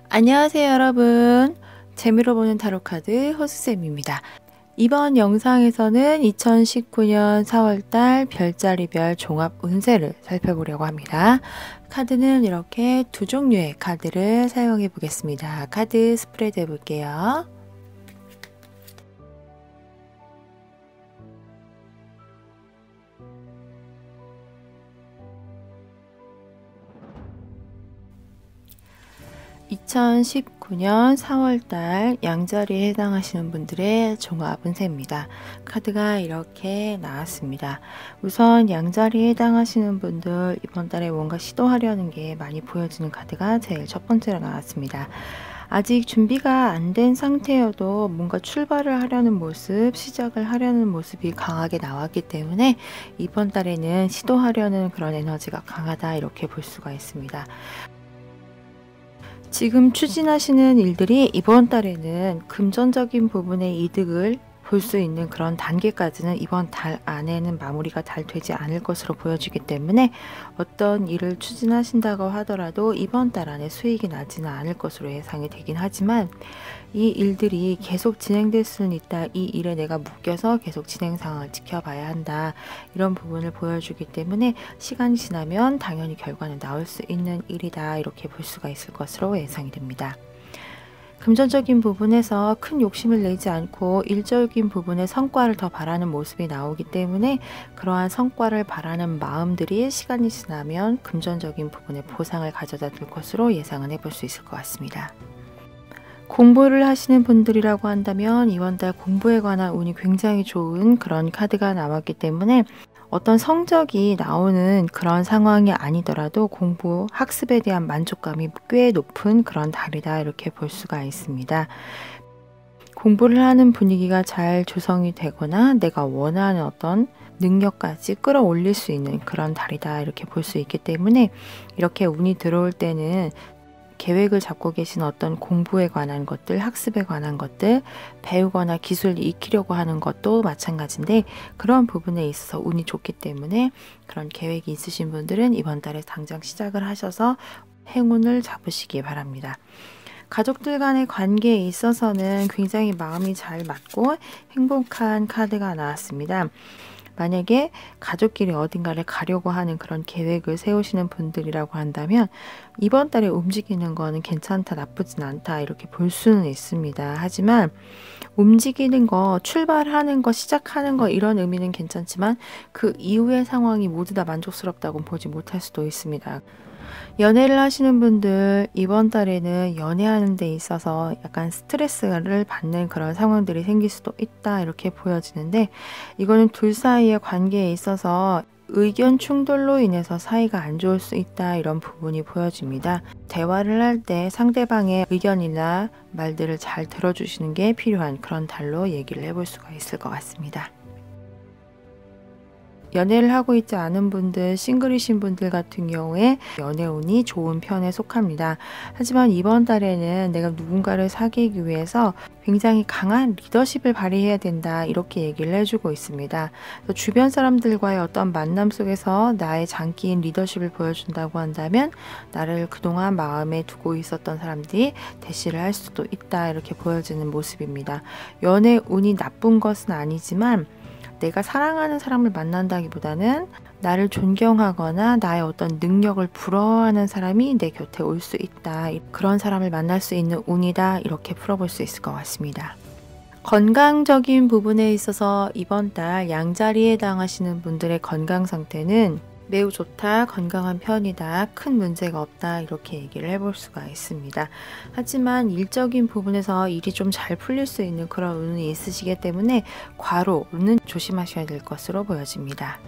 안녕하세요 여러분. 재미로 보는 타로카드 호수쌤입니다. 이번 영상에서는 2019년 4월달 별자리별 종합 운세를 살펴보려고 합니다. 카드는 이렇게 두 종류의 카드를 사용해 보겠습니다. 카드 스프레드 해볼게요. (2019년 4월달) 양자리에 해당하시는 분들의 종합 운세입니다. 카드가 이렇게 나왔습니다. 우선 양자리에 해당하시는 분들 이번 달에 뭔가 시도하려는 게 많이 보여지는 카드가 제일 첫 번째로 나왔습니다. 아직 준비가 안 된 상태여도 뭔가 출발을 하려는 모습, 시작을 하려는 모습이 강하게 나왔기 때문에 이번 달에는 시도하려는 그런 에너지가 강하다 이렇게 볼 수가 있습니다. 지금 추진하시는 일들이 이번 달에는 금전적인 부분의 이득을 볼 수 있는 그런 단계까지는 이번 달 안에는 마무리가 잘 되지 않을 것으로 보여지기 때문에 어떤 일을 추진하신다고 하더라도 이번 달 안에 수익이 나지는 않을 것으로 예상이 되긴 하지만 이 일들이 계속 진행될 수는 있다. 이 일에 내가 묶여서 계속 진행 상황을 지켜봐야 한다. 이런 부분을 보여주기 때문에 시간이 지나면 당연히 결과는 나올 수 있는 일이다. 이렇게 볼 수가 있을 것으로 예상이 됩니다. 금전적인 부분에서 큰 욕심을 내지 않고 일적인 부분의 성과를 더 바라는 모습이 나오기 때문에 그러한 성과를 바라는 마음들이 시간이 지나면 금전적인 부분의 보상을 가져다 줄 것으로 예상은 해볼 수 있을 것 같습니다. 공부를 하시는 분들이라고 한다면 이번 달 공부에 관한 운이 굉장히 좋은 그런 카드가 나왔기 때문에 어떤 성적이 나오는 그런 상황이 아니더라도 공부, 학습에 대한 만족감이 꽤 높은 그런 달이다 이렇게 볼 수가 있습니다. 공부를 하는 분위기가 잘 조성이 되거나 내가 원하는 어떤 능력까지 끌어올릴 수 있는 그런 달이다 이렇게 볼 수 있기 때문에 이렇게 운이 들어올 때는 계획을 잡고 계신 어떤 공부에 관한 것들, 학습에 관한 것들, 배우거나 기술을 익히려고 하는 것도 마찬가지인데 그런 부분에 있어서 운이 좋기 때문에 그런 계획이 있으신 분들은 이번 달에 당장 시작을 하셔서 행운을 잡으시기 바랍니다. 가족들 간의 관계에 있어서는 굉장히 마음이 잘 맞고 행복한 카드가 나왔습니다. 만약에 가족끼리 어딘가를 가려고 하는 그런 계획을 세우시는 분들이라고 한다면 이번 달에 움직이는 거는 괜찮다, 나쁘진 않다 이렇게 볼 수는 있습니다. 하지만 움직이는 거, 출발하는 거, 시작하는 거 이런 의미는 괜찮지만 그 이후의 상황이 모두 다 만족스럽다고 보지 못할 수도 있습니다. 연애를 하시는 분들 이번 달에는 연애하는 데 있어서 약간 스트레스를 받는 그런 상황들이 생길 수도 있다 이렇게 보여지는데 이거는 둘 사이의 관계에 있어서 의견 충돌로 인해서 사이가 안 좋을 수 있다 이런 부분이 보여집니다. 대화를 할 때 상대방의 의견이나 말들을 잘 들어주시는 게 필요한 그런 달로 얘기를 해볼 수가 있을 것 같습니다. 연애를 하고 있지 않은 분들, 싱글이신 분들 같은 경우에 연애운이 좋은 편에 속합니다. 하지만 이번 달에는 내가 누군가를 사귀기 위해서 굉장히 강한 리더십을 발휘해야 된다 이렇게 얘기를 해주고 있습니다. 주변 사람들과의 어떤 만남 속에서 나의 장기인 리더십을 보여준다고 한다면 나를 그동안 마음에 두고 있었던 사람들이 대시를 할 수도 있다 이렇게 보여지는 모습입니다. 연애운이 나쁜 것은 아니지만 내가 사랑하는 사람을 만난다기보다는 나를 존경하거나 나의 어떤 능력을 부러워하는 사람이 내 곁에 올 수 있다. 그런 사람을 만날 수 있는 운이다. 이렇게 풀어볼 수 있을 것 같습니다. 건강적인 부분에 있어서 이번 달 양자리에 해당하시는 분들의 건강 상태는 매우 좋다, 건강한 편이다, 큰 문제가 없다 이렇게 얘기를 해볼 수가 있습니다. 하지만 일적인 부분에서 일이 좀 잘 풀릴 수 있는 그런 운이 있으시기 때문에 과로는 조심하셔야 될 것으로 보여집니다.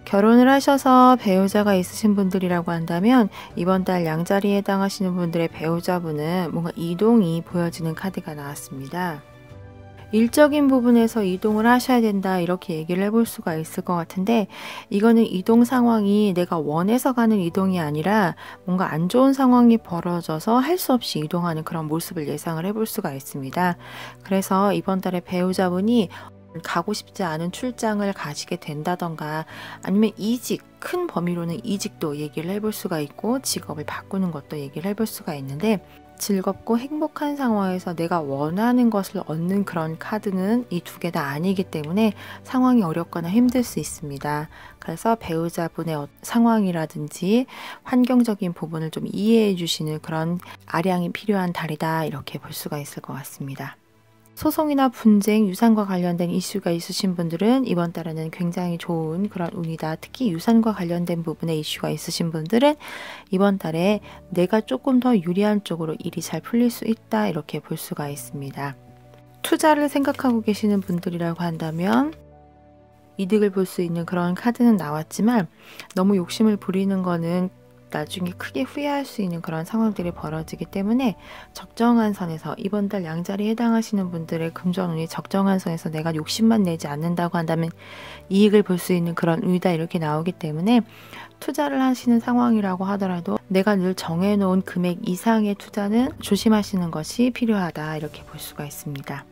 결혼을 하셔서 배우자가 있으신 분들이라고 한다면 이번 달 양자리에 해당하시는 분들의 배우자분은 뭔가 이동이 보여지는 카드가 나왔습니다. 일적인 부분에서 이동을 하셔야 된다 이렇게 얘기를 해볼 수가 있을 것 같은데 이거는 이동 상황이 내가 원해서 가는 이동이 아니라 뭔가 안 좋은 상황이 벌어져서 할 수 없이 이동하는 그런 모습을 예상을 해볼 수가 있습니다. 그래서 이번 달에 배우자분이 가고 싶지 않은 출장을 가시게 된다던가 아니면 이직, 큰 범위로는 이직도 얘기를 해볼 수가 있고 직업을 바꾸는 것도 얘기를 해볼 수가 있는데 즐겁고 행복한 상황에서 내가 원하는 것을 얻는 그런 카드는 이 두 개 다 아니기 때문에 상황이 어렵거나 힘들 수 있습니다. 그래서 배우자분의 상황이라든지 환경적인 부분을 좀 이해해 주시는 그런 아량이 필요한 달이다, 이렇게 볼 수가 있을 것 같습니다. 소송이나 분쟁, 유산과 관련된 이슈가 있으신 분들은 이번 달에는 굉장히 좋은 그런 운이다. 특히 유산과 관련된 부분에 이슈가 있으신 분들은 이번 달에 내가 조금 더 유리한 쪽으로 일이 잘 풀릴 수 있다, 이렇게 볼 수가 있습니다. 투자를 생각하고 계시는 분들이라고 한다면 이득을 볼 수 있는 그런 카드는 나왔지만 너무 욕심을 부리는 거는 나중에 크게 후회할 수 있는 그런 상황들이 벌어지기 때문에 적정한 선에서, 이번 달 양자리에 해당하시는 분들의 금전운이 적정한 선에서 내가 욕심만 내지 않는다고 한다면 이익을 볼 수 있는 그런 운이다, 이렇게 나오기 때문에 투자를 하시는 상황이라고 하더라도 내가 늘 정해놓은 금액 이상의 투자는 조심하시는 것이 필요하다, 이렇게 볼 수가 있습니다.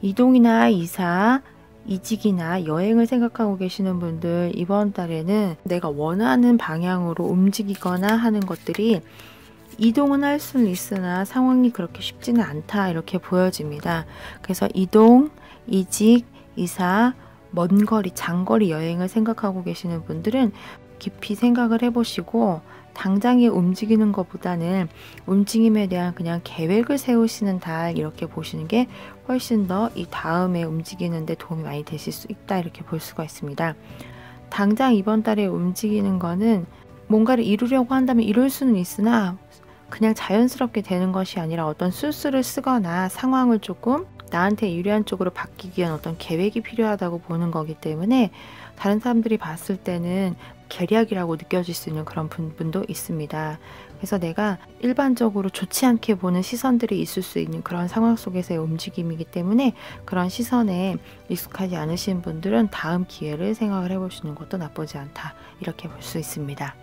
이동이나 이사, 이직이나 여행을 생각하고 계시는 분들, 이번 달에는 내가 원하는 방향으로 움직이거나 하는 것들이 이동은 할 수는 있으나 상황이 그렇게 쉽지는 않다, 이렇게 보여집니다. 그래서 이동, 이직, 이사, 먼 거리, 장거리 여행을 생각하고 계시는 분들은 깊이 생각을 해보시고 당장에 움직이는 것보다는 움직임에 대한 그냥 계획을 세우시는 달, 이렇게 보시는 게 훨씬 더 이 다음에 움직이는 데 도움이 많이 되실 수 있다, 이렇게 볼 수가 있습니다. 당장 이번 달에 움직이는 거는 뭔가를 이루려고 한다면 이룰 수는 있으나 그냥 자연스럽게 되는 것이 아니라 어떤 술수를 쓰거나 상황을 조금 나한테 유리한 쪽으로 바뀌기 위한 어떤 계획이 필요하다고 보는 거기 때문에 다른 사람들이 봤을 때는 계략이라고 느껴질 수 있는 그런 분도 있습니다. 그래서 내가 일반적으로 좋지 않게 보는 시선들이 있을 수 있는 그런 상황 속에서의 움직임이기 때문에 그런 시선에 익숙하지 않으신 분들은 다음 기회를 생각을 해보시는 것도 나쁘지 않다, 이렇게 볼 수 있습니다.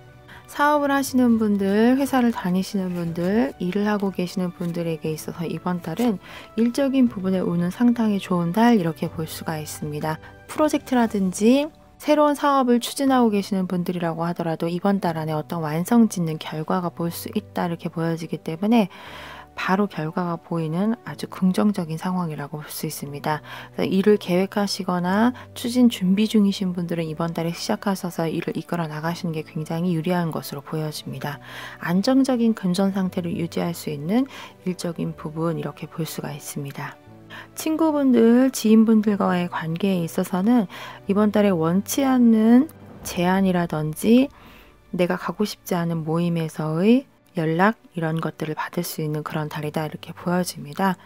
사업을 하시는 분들, 회사를 다니시는 분들, 일을 하고 계시는 분들에게 있어서 이번 달은 일적인 부분에 운은 상당히 좋은 달, 이렇게 볼 수가 있습니다. 프로젝트라든지 새로운 사업을 추진하고 계시는 분들이라고 하더라도 이번 달 안에 어떤 완성짓는 결과가 볼 수 있다, 이렇게 보여지기 때문에 바로 결과가 보이는 아주 긍정적인 상황이라고 볼 수 있습니다. 그래서 일을 계획하시거나 추진 준비 중이신 분들은 이번 달에 시작하셔서 일을 이끌어 나가시는 게 굉장히 유리한 것으로 보여집니다. 안정적인 금전 상태를 유지할 수 있는 일적인 부분, 이렇게 볼 수가 있습니다. 친구분들, 지인분들과의 관계에 있어서는 이번 달에 원치 않는 제안이라든지 내가 가고 싶지 않은 모임에서의 연락, 이런 것들을 받을 수 있는 그런 달이다, 이렇게 보여집니다.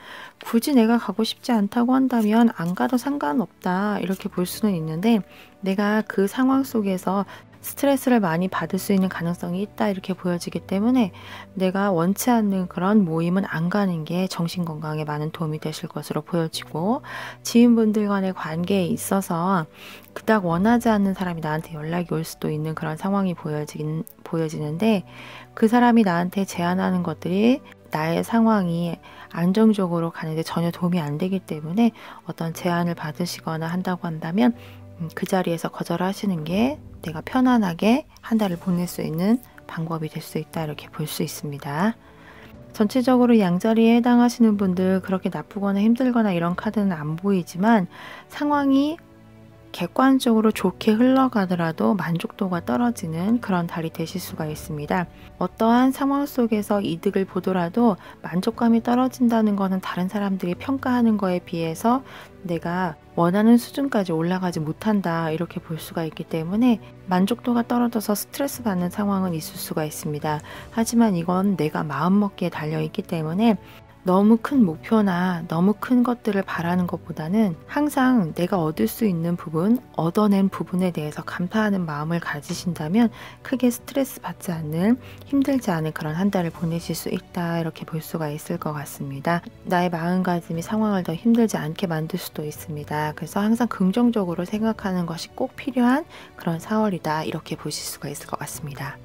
굳이 내가 가고 싶지 않다고 한다면 안 가도 상관없다, 이렇게 볼 수는 있는데 내가 그 상황 속에서 스트레스를 많이 받을 수 있는 가능성이 있다, 이렇게 보여지기 때문에 내가 원치 않는 그런 모임은 안 가는 게 정신건강에 많은 도움이 되실 것으로 보여지고, 지인분들 간의 관계에 있어서 그닥 원하지 않는 사람이 나한테 연락이 올 수도 있는 그런 상황이 보여지는데 그 사람이 나한테 제안하는 것들이 나의 상황이 안정적으로 가는데 전혀 도움이 안 되기 때문에 어떤 제안을 받으시거나 한다고 한다면 그 자리에서 거절하시는 게 내가 편안하게 한 달을 보낼 수 있는 방법이 될 수 있다, 이렇게 볼 수 있습니다. 전체적으로 양자리에 해당하시는 분들 그렇게 나쁘거나 힘들거나 이런 카드는 안 보이지만 상황이 객관적으로 좋게 흘러가더라도 만족도가 떨어지는 그런 달이 되실 수가 있습니다. 어떠한 상황 속에서 이득을 보더라도 만족감이 떨어진다는 것은 다른 사람들이 평가하는 거에 비해서 내가 원하는 수준까지 올라가지 못한다, 이렇게 볼 수가 있기 때문에 만족도가 떨어져서 스트레스 받는 상황은 있을 수가 있습니다. 하지만 이건 내가 마음먹기에 달려있기 때문에 너무 큰 목표나 너무 큰 것들을 바라는 것보다는 항상 내가 얻을 수 있는 부분, 얻어낸 부분에 대해서 감사하는 마음을 가지신다면 크게 스트레스 받지 않는, 힘들지 않은 그런 한 달을 보내실 수 있다, 이렇게 볼 수가 있을 것 같습니다. 나의 마음가짐이 상황을 더 힘들지 않게 만들 수도 있습니다. 그래서 항상 긍정적으로 생각하는 것이 꼭 필요한 그런 4월이다, 이렇게 보실 수가 있을 것 같습니다.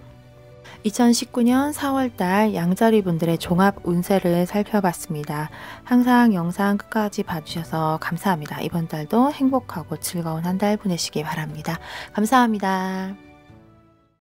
2019년 4월달 양자리 분들의 종합 운세를 살펴봤습니다. 항상 영상 끝까지 봐주셔서 감사합니다. 이번 달도 행복하고 즐거운 한 달 보내시기 바랍니다. 감사합니다.